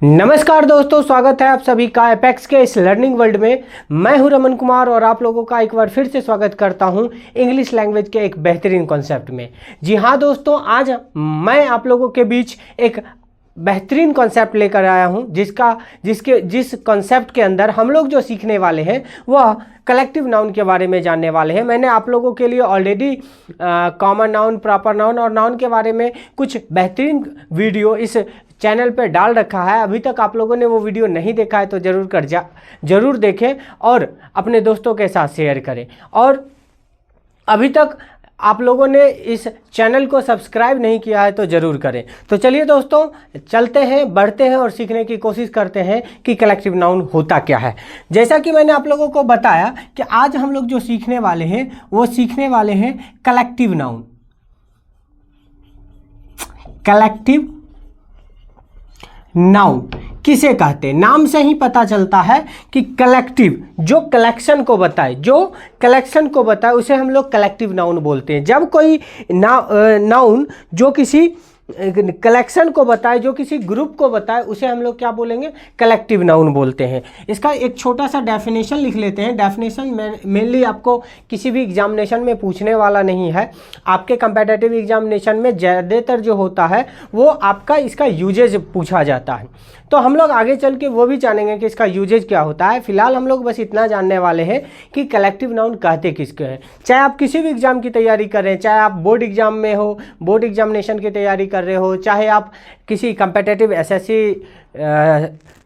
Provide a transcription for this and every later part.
नमस्कार दोस्तों, स्वागत है आप सभी का एपेक्स के इस लर्निंग वर्ल्ड में। मैं हूं रमन कुमार और आप लोगों का एक बार फिर से स्वागत करता हूं इंग्लिश लैंग्वेज के एक बेहतरीन कॉन्सेप्ट में। जी हां दोस्तों, आज मैं आप लोगों के बीच एक बेहतरीन कॉन्सेप्ट लेकर आया हूं जिस कॉन्सेप्ट के अंदर हम लोग जो सीखने वाले हैं वह कलेक्टिव नाउन के बारे में जानने वाले हैं। मैंने आप लोगों के लिए already common noun, proper noun और नाउन के बारे में कुछ बेहतरीन वीडियो इस चैनल पे डाल रखा है। अभी तक आप लोगों ने वो वीडियो नहीं देखा है तो ज़रूर देखें और अपने दोस्तों के साथ शेयर करें। और अभी तक आप लोगों ने इस चैनल को सब्सक्राइब नहीं किया है तो ज़रूर करें। तो चलिए दोस्तों, चलते हैं, बढ़ते हैं और सीखने की कोशिश करते हैं कि कलेक्टिव नाउन होता क्या है। जैसा कि मैंने आप लोगों को बताया कि आज हम लोग जो सीखने वाले हैं वो सीखने वाले हैं कलेक्टिव नाउन। कलेक्टिव नाउन किसे कहते हैं? नाम से ही पता चलता है कि कलेक्टिव जो कलेक्शन को बताए उसे हम लोग कलेक्टिव नाउन बोलते हैं। जब कोई नाउन जो किसी कलेक्शन को बताए, जो किसी ग्रुप को बताए, उसे हम लोग क्या बोलेंगे? कलेक्टिव नाउन बोलते हैं। इसका एक छोटा सा डेफिनेशन लिख लेते हैं। डेफिनेशन मेनली आपको किसी भी एग्जामिनेशन में पूछने वाला नहीं है। आपके कंपेटिटिव एग्जामिनेशन में ज़्यादातर जो होता है वो आपका इसका यूजेज पूछा जाता है, तो हम लोग आगे चल के वो भी जानेंगे कि इसका यूजेज क्या होता है। फिलहाल हम लोग बस इतना जानने वाले हैं कि कलेक्टिव नाउन कहते किसके हैं। चाहे आप किसी भी एग्जाम की तैयारी कर रहे हैं, चाहे आप बोर्ड एग्जाम में हो, बोर्ड एग्जामिनेशन की तैयारी कर रहे हो, चाहे आप किसी कंपेटिटिव एसएससी,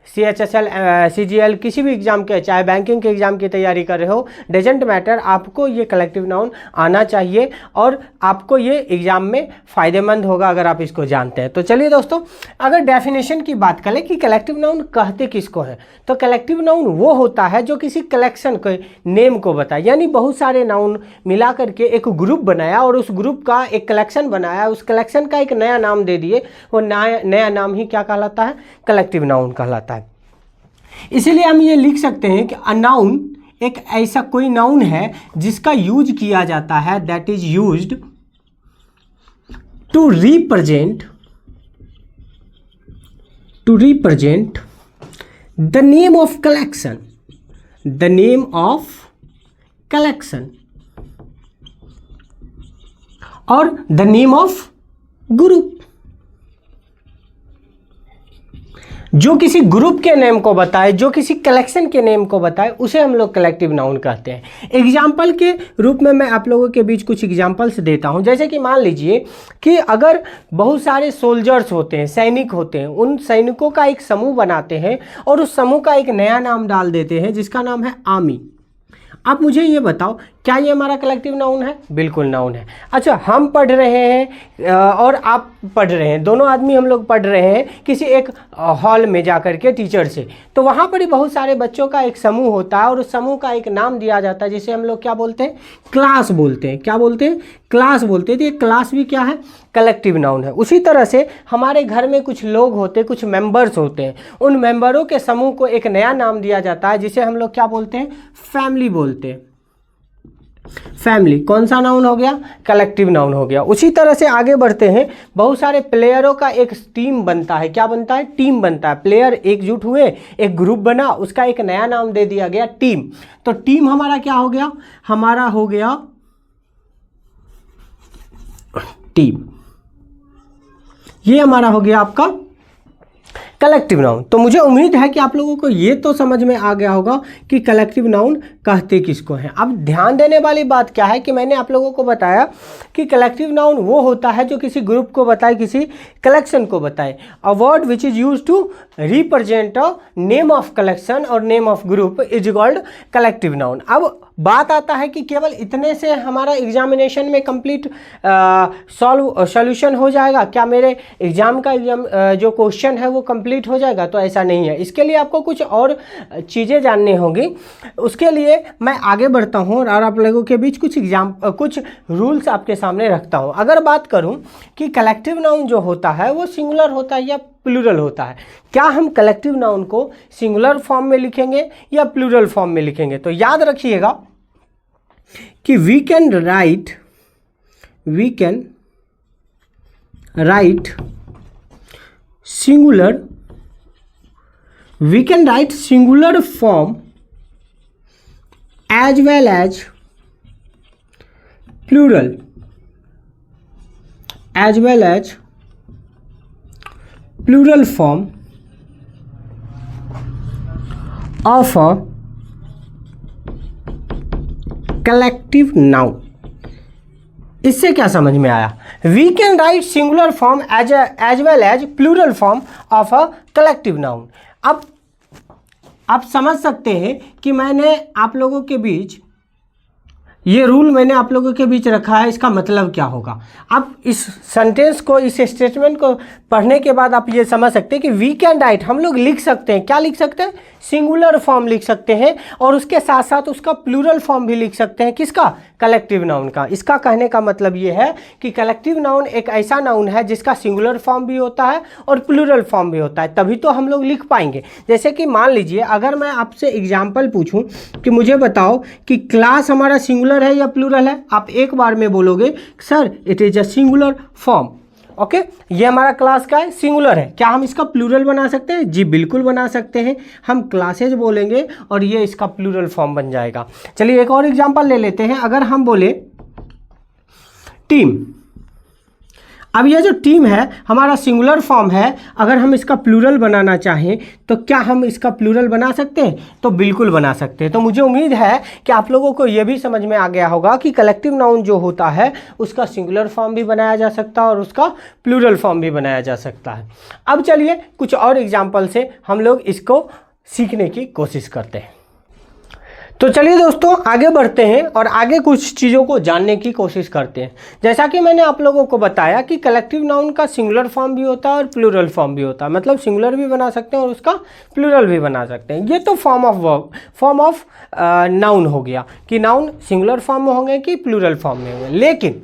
CHSL, CGL किसी भी एग्ज़ाम के, चाहे बैंकिंग के एग्ज़ाम की तैयारी कर रहे हो, डजेंट मैटर, आपको ये कलेक्टिव नाउन आना चाहिए और आपको ये एग्ज़ाम में फ़ायदेमंद होगा अगर आप इसको जानते हैं। तो चलिए दोस्तों, अगर डेफिनेशन की बात करें कि कलेक्टिव नाउन कहते किसको है, तो कलेक्टिव नाउन वो होता है जो किसी कलेक्शन के नेम को बताए। यानी बहुत सारे नाउन मिला करके एक ग्रुप बनाया और उस ग्रुप का एक कलेक्शन बनाया, उस कलेक्शन का एक नया नाम दे दिए। वो नया नाम ही क्या कहलाता है? कलेक्टिव नाउन कहलाता है। इसीलिए हम ये लिख सकते हैं कि अ नाउन एक ऐसा कोई नाउन है जिसका यूज किया जाता है, that is used to represent the name of collection, और द नेम ऑफ ग्रुप। जो किसी ग्रुप के नेम को बताए, जो किसी कलेक्शन के नेम को बताए, उसे हम लोग कलेक्टिव नाउन कहते हैं। एग्जाम्पल के रूप में मैं आप लोगों के बीच कुछ एग्जाम्पल्स देता हूं। जैसे कि मान लीजिए कि अगर बहुत सारे सोल्जर्स होते हैं, सैनिक होते हैं, उन सैनिकों का एक समूह बनाते हैं और उस समूह का एक नया नाम डाल देते हैं जिसका नाम है आर्मी। आप मुझे ये बताओ, क्या ये हमारा कलेक्टिव नाउन है? बिल्कुल नाउन है। अच्छा, हम पढ़ रहे हैं और आप पढ़ रहे हैं, दोनों आदमी हम लोग पढ़ रहे हैं किसी एक हॉल में जा कर के टीचर से, तो वहाँ पर ही बहुत सारे बच्चों का एक समूह होता है और उस समूह का एक नाम दिया जाता है जिसे हम लोग क्या बोलते हैं? क्लास बोलते हैं। क्या बोलते हैं? क्लास बोलते हैं। तो ये क्लास भी क्या है? कलेक्टिव नाउन है। उसी तरह से हमारे घर में कुछ लोग होते हैं, कुछ मेंबर्स होते हैं, उन मेंबरों के समूह को एक नया नाम दिया जाता है जिसे हम लोग क्या बोलते हैं? फैमिली बोलते हैं। फैमिली कौन सा नाउन हो गया? कलेक्टिव नाउन हो गया। उसी तरह से आगे बढ़ते हैं। बहुत सारे प्लेयरों का एक टीम बनता है। क्या बनता है? टीम बनता है। प्लेयर एकजुट हुए, एक ग्रुप बना, उसका एक नया नाम दे दिया गया टीम। तो टीम हमारा क्या हो गया? हमारा हो गया टीम। ये हमारा हो गया आपका कलेक्टिव नाउन। तो मुझे उम्मीद है कि आप लोगों को ये तो समझ में आ गया होगा कि कलेक्टिव नाउन कहते किसको हैं। अब ध्यान देने वाली बात क्या है कि मैंने आप लोगों को बताया कि कलेक्टिव नाउन वो होता है जो किसी ग्रुप को बताए, किसी कलेक्शन को बताए। A word which is used to represent a name of collection और name of group is called collective noun. अब बात आता है कि केवल इतने से हमारा एग्जामिनेशन में कंप्लीट सॉल्यूशन हो जाएगा? क्या मेरे एग्जाम का जो क्वेश्चन है वो कंप्लीट हो जाएगा? तो ऐसा नहीं है। इसके लिए आपको कुछ और चीज़ें जाननी होगी। उसके लिए मैं आगे बढ़ता हूँ और आप लोगों के बीच कुछ रूल्स आपके सामने रखता हूँ। अगर बात करूँ कि कलेक्टिव नाउन जो होता है वो सिंगुलर होता है या प्लूरल होता है, क्या हम कलेक्टिव नाउन को सिंगुलर फॉर्म में लिखेंगे या प्लूरल फॉर्म में लिखेंगे? तो याद रखिएगा कि we can write singular we can write singular form as well as plural, as well as plural form of a collective noun. इससे क्या समझ में आया? We can write singular form as well as plural form of a collective noun. अब आप समझ सकते हैं कि मैंने आप लोगों के बीच ये रूल मैंने आप लोगों के बीच रखा है, इसका मतलब क्या होगा। आप इस सेंटेंस को, इस स्टेटमेंट को पढ़ने के बाद आप ये समझ सकते हैं कि वी कैन राइट, हम लोग लिख सकते हैं, क्या लिख सकते हैं? सिंगुलर फॉर्म लिख सकते हैं, और उसके साथ साथ उसका प्लूरल फॉर्म भी लिख सकते हैं। किसका? कलेक्टिव नाउन का। इसका कहने का मतलब ये है कि कलेक्टिव नाउन एक ऐसा नाउन है जिसका सिंगुलर फॉर्म भी होता है और प्लूरल फॉर्म भी होता है, तभी तो हम लोग लिख पाएंगे। जैसे कि मान लीजिए अगर मैं आपसे एग्जाम्पल पूछूं कि मुझे बताओ कि क्लास हमारा सिंगुलर है या प्लूरल है, आप एक बार में बोलोगे sir it is a singular form. Okay, ये हमारा क्लास का है, सिंगुलर है। क्या हम इसका प्लूरल बना सकते हैं? जी बिल्कुल बना सकते हैं। हम क्लासेज बोलेंगे और ये इसका प्लूरल फॉर्म बन जाएगा। चलिए एक और एग्जांपल ले लेते हैं। अगर हम बोले टीम, अब ये जो टीम है हमारा सिंगुलर फॉर्म है, अगर हम इसका प्लूरल बनाना चाहें तो क्या हम इसका प्लूरल बना सकते हैं? तो बिल्कुल बना सकते हैं। तो मुझे उम्मीद है कि आप लोगों को ये भी समझ में आ गया होगा कि कलेक्टिव नाउन जो होता है उसका सिंगुलर फॉर्म भी बनाया जा सकता है और उसका प्लूरल फॉर्म भी बनाया जा सकता है। अब चलिए कुछ और एग्जाम्पल से हम लोग इसको सीखने की कोशिश करते हैं। तो चलिए दोस्तों आगे बढ़ते हैं और आगे कुछ चीज़ों को जानने की कोशिश करते हैं। जैसा कि मैंने आप लोगों को बताया कि कलेक्टिव नाउन का सिंगुलर फॉर्म भी होता है और प्लूरल फॉर्म भी होता है, मतलब सिंगुलर भी बना सकते हैं और उसका प्लूरल भी बना सकते हैं। ये तो फॉर्म ऑफ नाउन हो गया कि नाउन सिंगुलर फॉर्म में होंगे कि प्लूरल फॉर्म में होंगे। लेकिन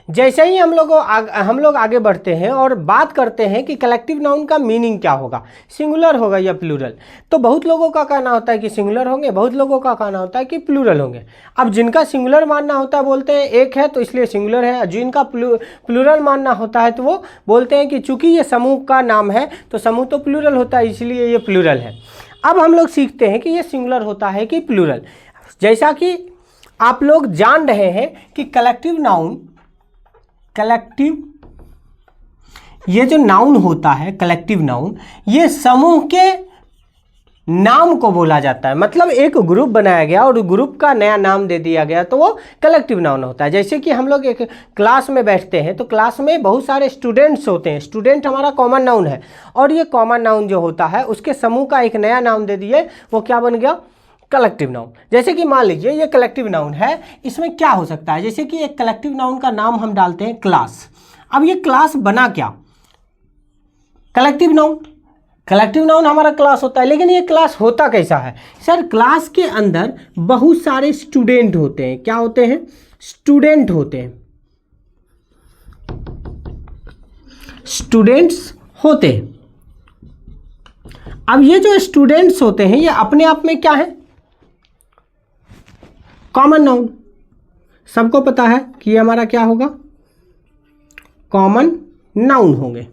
जैसे ही हम लोग आगे बढ़ते हैं और बात करते हैं कि कलेक्टिव नाउन का मीनिंग क्या होगा, सिंगुलर होगा या प्लूरल, तो बहुत लोगों का कहना होता है कि सिंगुलर होंगे, बहुत लोगों का कहना होता है कि प्लूरल होंगे। अब जिनका सिंगुलर मानना होता है बोलते हैं एक है तो इसलिए सिंगुलर है, जिनका प्लूरल मानना होता है तो वो बोलते हैं कि चूंकि ये समूह का नाम है तो समूह तो प्लूरल होता है इसलिए ये प्लूरल है। अब हम लोग सीखते हैं कि ये सिंगुलर होता है कि प्लूरल। जैसा कि आप लोग जान रहे हैं कि कलेक्टिव ये जो नाउन होता है, कलेक्टिव नाउन, ये समूह के नाम को बोला जाता है। मतलब एक ग्रुप बनाया गया और ग्रुप का नया नाम दे दिया गया तो वो कलेक्टिव नाउन होता है। जैसे कि हम लोग एक क्लास में बैठते हैं तो क्लास में बहुत सारे स्टूडेंट्स होते हैं, स्टूडेंट हमारा कॉमन नाउन है, और ये कॉमन नाउन जो होता है उसके समूह का एक नया नाम दे दिए, वो क्या बन गया? Collective noun. जैसे कि मान लीजिए ये कलेक्टिव नाउन है, इसमें क्या हो सकता है? जैसे कि एक कलेक्टिव नाउन का नाम हम डालते हैं क्लास। अब ये क्लास बना क्या? Collective noun. कलेक्टिव नाउन हमारा क्लास होता है, लेकिन ये क्लास होता कैसा है? सर क्लास के अंदर बहुत सारे स्टूडेंट होते हैं। क्या होते हैं? स्टूडेंट होते हैं, स्टूडेंट्स होते हैं। अब ये जो स्टूडेंट्स होते हैं ये अपने आप में क्या है? Common noun. सबको पता है कि ये हमारा क्या होगा? कॉमन नाउन होंगे।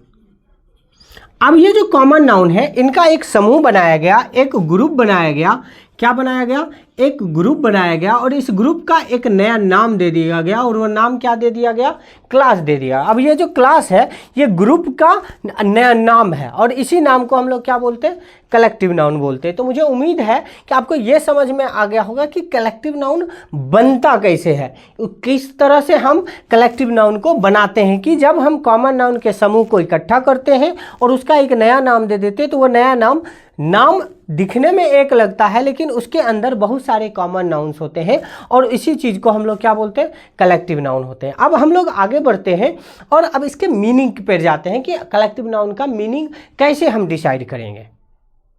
अब ये जो कॉमन नाउन है इनका एक समूह बनाया गया, एक ग्रुप बनाया गया। क्या बनाया गया? एक ग्रुप बनाया गया और इस ग्रुप का एक नया नाम दे दिया गया, और वो नाम क्या दे दिया गया? क्लास दे दिया। अब ये जो क्लास है ये ग्रुप का नया नाम है और इसी नाम को हम लोग क्या बोलते हैं? कलेक्टिव नाउन बोलते हैं। तो मुझे उम्मीद है कि आपको ये समझ में आ गया होगा कि कलेक्टिव नाउन बनता कैसे है, किस तरह से हम कलेक्टिव नाउन को बनाते हैं। कि जब हम कॉमन नाउन के समूह को इकट्ठा करते हैं और उसका एक नया नाम दे देते हैं तो वो नया नाम दिखने में एक लगता है लेकिन उसके अंदर बहुत सारे कॉमन नाउन्स होते हैं और इसी चीज़ को हम लोग क्या बोलते हैं? कलेक्टिव नाउन होते हैं। अब हम लोग आगे बढ़ते हैं और अब इसके मीनिंग पर जाते हैं कि कलेक्टिव नाउन का मीनिंग कैसे हम डिसाइड करेंगे।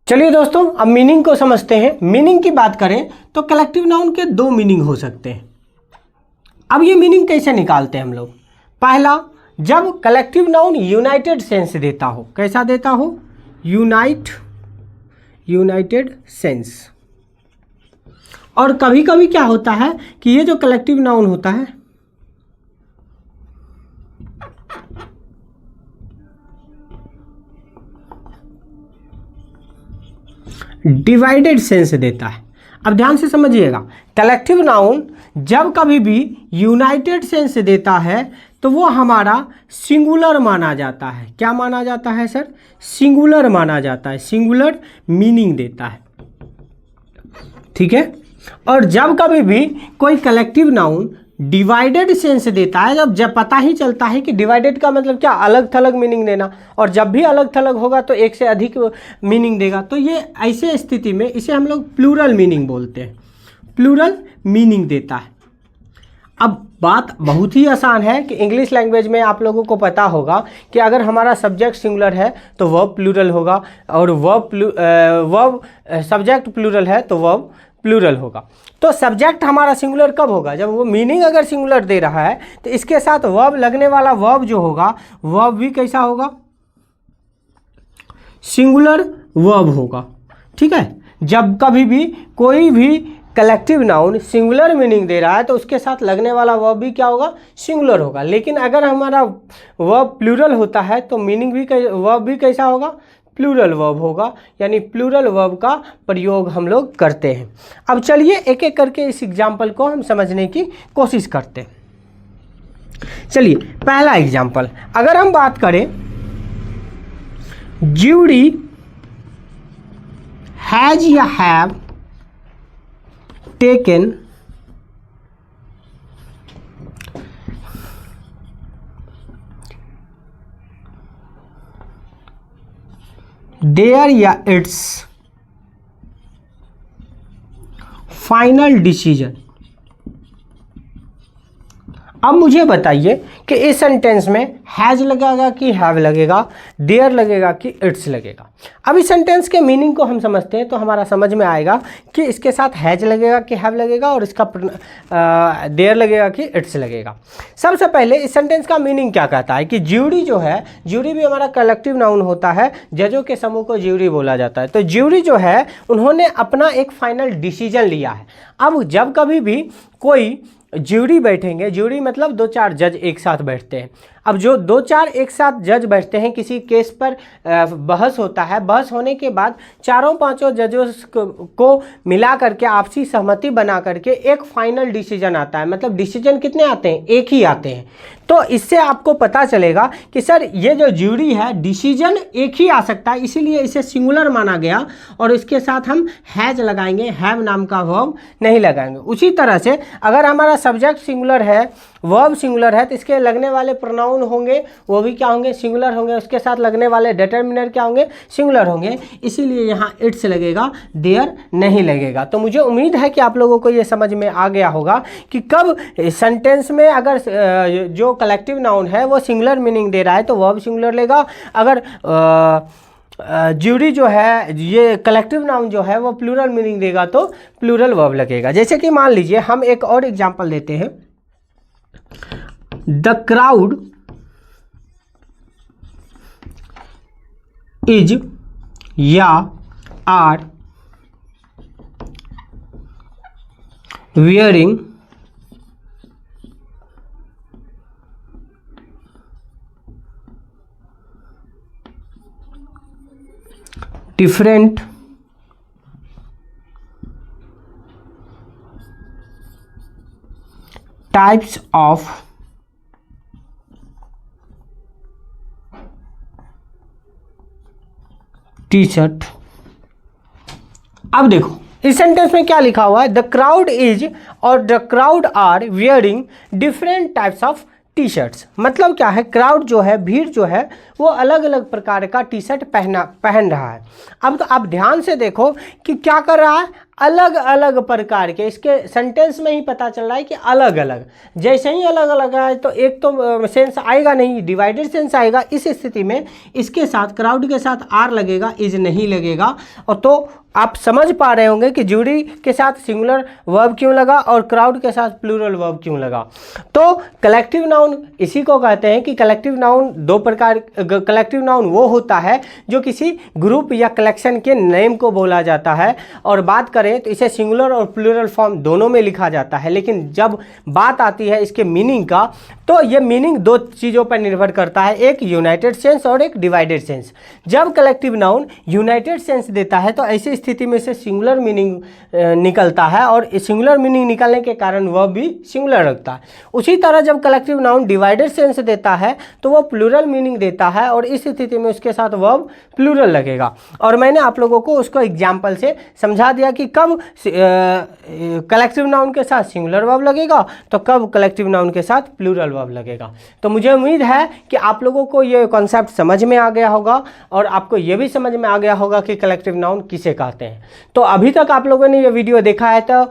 चलिए दोस्तों अब मीनिंग को समझते हैं। मीनिंग की बात करें तो कलेक्टिव नाउन के दो मीनिंग हो सकते हैं। अब ये मीनिंग कैसे निकालते हैं हम लोग? पहला, जब कलेक्टिव नाउन यूनाइटेड सेंस देता हो। कैसा देता हो? United sense. और कभी कभी क्या होता है कि ये जो कलेक्टिव नाउन होता है डिवाइडेड सेंस देता है। अब ध्यान से समझिएगा, कलेक्टिव नाउन जब कभी भी यूनाइटेड सेंस देता है तो वो हमारा सिंगुलर माना जाता है। क्या माना जाता है सर? सिंगुलर माना जाता है, सिंगुलर मीनिंग देता है, ठीक है। और जब कभी भी कोई कलेक्टिव नाउन डिवाइडेड सेंस देता है, जब पता ही चलता है कि डिवाइडेड का मतलब क्या, अलग थलग मीनिंग देना, और जब भी अलग थलग होगा तो एक से अधिक मीनिंग देगा, तो ये ऐसे स्थिति में इसे हम लोग प्लूरल मीनिंग बोलते हैं, प्लूरल मीनिंग देता है। अब बात बहुत ही आसान है कि इंग्लिश लैंग्वेज में आप लोगों को पता होगा कि अगर हमारा सब्जेक्ट सिंगुलर है तो वर्ब प्लूरल होगा, और वर्ब सब्जेक्ट प्लूरल है तो वर्ब प्लूरल होगा। तो सब्जेक्ट हमारा सिंगुलर कब होगा? जब वो मीनिंग अगर सिंगुलर दे रहा है तो इसके साथ वर्ब लगने वाला वर्ब जो होगा, वर्ब भी कैसा होगा? सिंगुलर वर्ब होगा, ठीक है। जब कभी भी कोई भी कलेक्टिव नाउन सिंगुलर मीनिंग दे रहा है तो उसके साथ लगने वाला वर्ब भी क्या होगा? सिंगुलर होगा। लेकिन अगर हमारा वर्ब प्लूरल होता है तो मीनिंग भी वर्ब भी कैसा होगा? प्लूरल वर्ब होगा, यानी प्लूरल वर्ब का प्रयोग हम लोग करते हैं। अब चलिए एक एक करके इस एग्जाम्पल को हम समझने की कोशिश करते हैं। चलिए पहला एग्जाम्पल, अगर हम बात करें, ज्यूडी हैज या हैव टेकन देयर या इट्स फाइनल डिसीजन। अब मुझे बताइए कि इस सेंटेंस में हैज लगेगा कि हैव लगेगा, देयर लगेगा कि इट्स लगेगा। अब इस सेंटेंस के मीनिंग को हम समझते हैं तो हमारा समझ में आएगा कि इसके साथ हैज लगेगा कि हैव लगेगा, और इसका देयर लगेगा कि इट्स लगेगा। सबसे पहले इस सेंटेंस का मीनिंग क्या कहता है कि ज्यूरी जो है, ज्यूरी भी हमारा कलेक्टिव नाउन होता है, जजों के समूह को ज्यूरी बोला जाता है। तो ज्यूरी जो है उन्होंने अपना एक फाइनल डिसीजन लिया है। अब जब कभी भी कोई ज्यूरी बैठेंगे, ज्यूरी मतलब 2-4 जज एक साथ बैठते हैं। अब जो 2-4 एक साथ जज बैठते हैं, किसी केस पर बहस होता है, बहस होने के बाद 4-5 जजों को मिला करके आपसी सहमति बना करके एक फाइनल डिसीजन आता है। मतलब डिसीजन कितने आते हैं? एक ही आते हैं। तो इससे आपको पता चलेगा कि सर ये जो ज्यूरी है, डिसीजन एक ही आ सकता है, इसीलिए इसे सिंगुलर माना गया, और इसके साथ हम हैज लगाएंगे, हैव नाम का वर्ब नहीं लगाएंगे। उसी तरह से अगर हमारा सब्जेक्ट सिंगुलर है, वर्ब सिंगुलर है, तो इसके लगने वाले प्रोनाउन होंगे वो भी क्या होंगे? सिंगुलर होंगे। उसके साथ लगने वाले डिटरमिनर क्या होंगे? सिंगुलर होंगे। इसीलिए यहाँ इट्स लगेगा, देयर नहीं लगेगा। तो मुझे उम्मीद है कि आप लोगों को ये समझ में आ गया होगा कि कब सेंटेंस में अगर जो कलेक्टिव नाउन है वो सिंगुलर मीनिंग दे रहा है तो वर्ब सिंगुलर लेगा, अगर ज्यूरी जो है, ये कलेक्टिव नाउन जो है वो प्लूरल मीनिंग देगा तो प्लूरल वर्ब लगेगा। जैसे कि मान लीजिए हम एक और एग्जांपल देते हैं, द क्राउड इज या are wearing different types of T shirt. अब देखो इस सेंटेंस में क्या लिखा हुआ है? द क्राउड इज और the crowd are wearing different types of T shirts. मतलब क्या है? क्राउड जो है, भीड़ जो है, वो अलग अलग प्रकार का टी शर्ट पहन रहा है। अब तो आप ध्यान से देखो कि क्या कर रहा है, अलग अलग प्रकार के, इसके सेंटेंस में ही पता चल रहा है कि अलग अलग। जैसे ही अलग अलग है तो एक तो सेंस आएगा नहीं, डिवाइडेड सेंस आएगा। इस स्थिति में इसके साथ, क्राउड के साथ आर लगेगा, इज नहीं लगेगा। और तो आप समझ पा रहे होंगे कि ज्यूरी के साथ सिंगुलर वर्ब क्यों लगा और क्राउड के साथ प्लूरल वर्ब क्यों लगा। तो कलेक्टिव नाउन इसी को कहते हैं कि कलेक्टिव नाउन दो प्रकार, कलेक्टिव नाउन वो होता है जो किसी ग्रुप या कलेक्शन के नेम को बोला जाता है। और बात करें तो इसे सिंगुलर और प्लूरल फॉर्म दोनों में लिखा जाता है, लेकिन जब बात आती है इसके मीनिंग का तो ये मीनिंग दो चीज़ों पर निर्भर करता है, एक यूनाइटेड सेंस और एक डिवाइडेड सेंस। जब कलेक्टिव नाउन यूनाइटेड सेंस देता है तो ऐसी स्थिति में से सिंगुलर मीनिंग निकलता है और सिंगुलर मीनिंग निकलने के कारण वह भी सिंगुलर रखता है। उसी तरह जब कलेक्टिव नाउन डिवाइडेड सेंस देता है तो वह प्लूरल मीनिंग देता है और इस स्थिति में उसके साथ वर्ब प्लूरल लगेगा। और मैंने आप लोगों को उसको एग्जाम्पल से समझा दिया कि कब कलेक्टिव नाउन के साथ सिंगुलर वर्ब लगेगा तो कब कलेक्टिव नाउन के साथ प्लूरल वर्ब लगेगा। तो मुझे उम्मीद है कि आप लोगों को ये कॉन्सेप्ट समझ में आ गया होगा और आपको ये भी समझ में आ गया होगा कि कलेक्टिव नाउन किसे कहते हैं। तो अभी तक आप लोगों ने ये वीडियो देखा है तो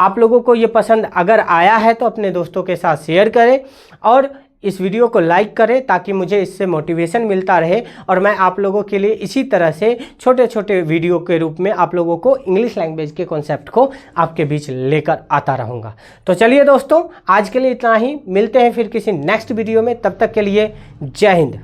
आप लोगों को ये पसंद अगर आया है तो अपने दोस्तों के साथ शेयर करें और इस वीडियो को लाइक करें ताकि मुझे इससे मोटिवेशन मिलता रहे और मैं आप लोगों के लिए इसी तरह से छोटे छोटे वीडियो के रूप में आप लोगों को इंग्लिश लैंग्वेज के कॉन्सेप्ट को आपके बीच लेकर आता रहूँगा। तो चलिए दोस्तों, आज के लिए इतना ही, मिलते हैं फिर किसी नेक्स्ट वीडियो में, तब तक के लिए जय हिंद।